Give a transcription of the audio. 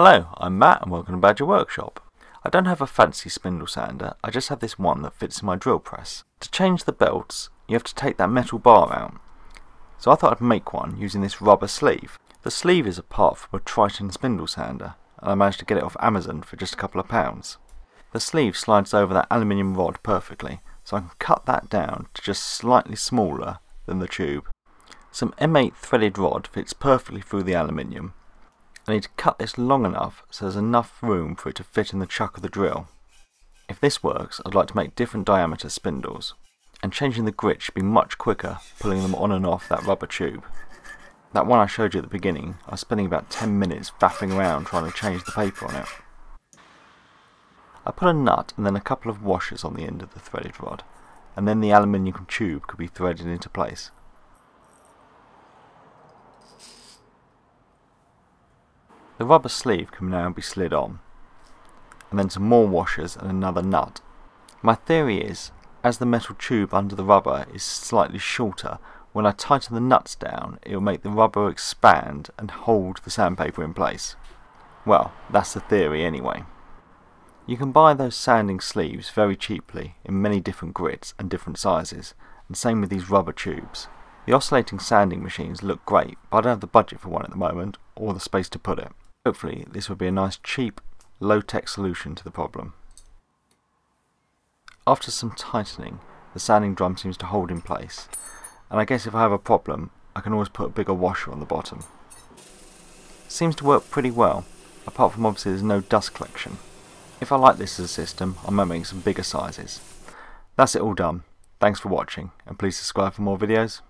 Hello, I'm Matt and welcome to Badger Workshop. I don't have a fancy spindle sander, I just have this one that fits in my drill press. To change the belts, you have to take that metal bar out. So I thought I'd make one using this rubber sleeve. The sleeve is a part from a Triton spindle sander, and I managed to get it off Amazon for just a couple of pounds. The sleeve slides over that aluminium rod perfectly, so I can cut that down to just slightly smaller than the tube. Some M8 threaded rod fits perfectly through the aluminium. I need to cut this long enough so there's enough room for it to fit in the chuck of the drill. If this works, I'd like to make different diameter spindles, and changing the grit should be much quicker pulling them on and off that rubber tube. That one I showed you at the beginning, I was spending about 10 minutes faffing around trying to change the paper on it. I put a nut and then a couple of washers on the end of the threaded rod, and then the aluminium tube could be threaded into place. The rubber sleeve can now be slid on, and then some more washers and another nut. My theory is, as the metal tube under the rubber is slightly shorter, when I tighten the nuts down it will make the rubber expand and hold the sandpaper in place. Well, that's the theory anyway. You can buy those sanding sleeves very cheaply in many different grits and different sizes, and same with these rubber tubes. The oscillating sanding machines look great, but I don't have the budget for one at the moment, or the space to put it. Hopefully this will be a nice cheap, low-tech solution to the problem. After some tightening, the sanding drum seems to hold in place, and I guess if I have a problem, I can always put a bigger washer on the bottom. Seems to work pretty well, apart from obviously there's no dust collection. If I like this as a system, I might make some bigger sizes. That's it all done. Thanks for watching, and please subscribe for more videos.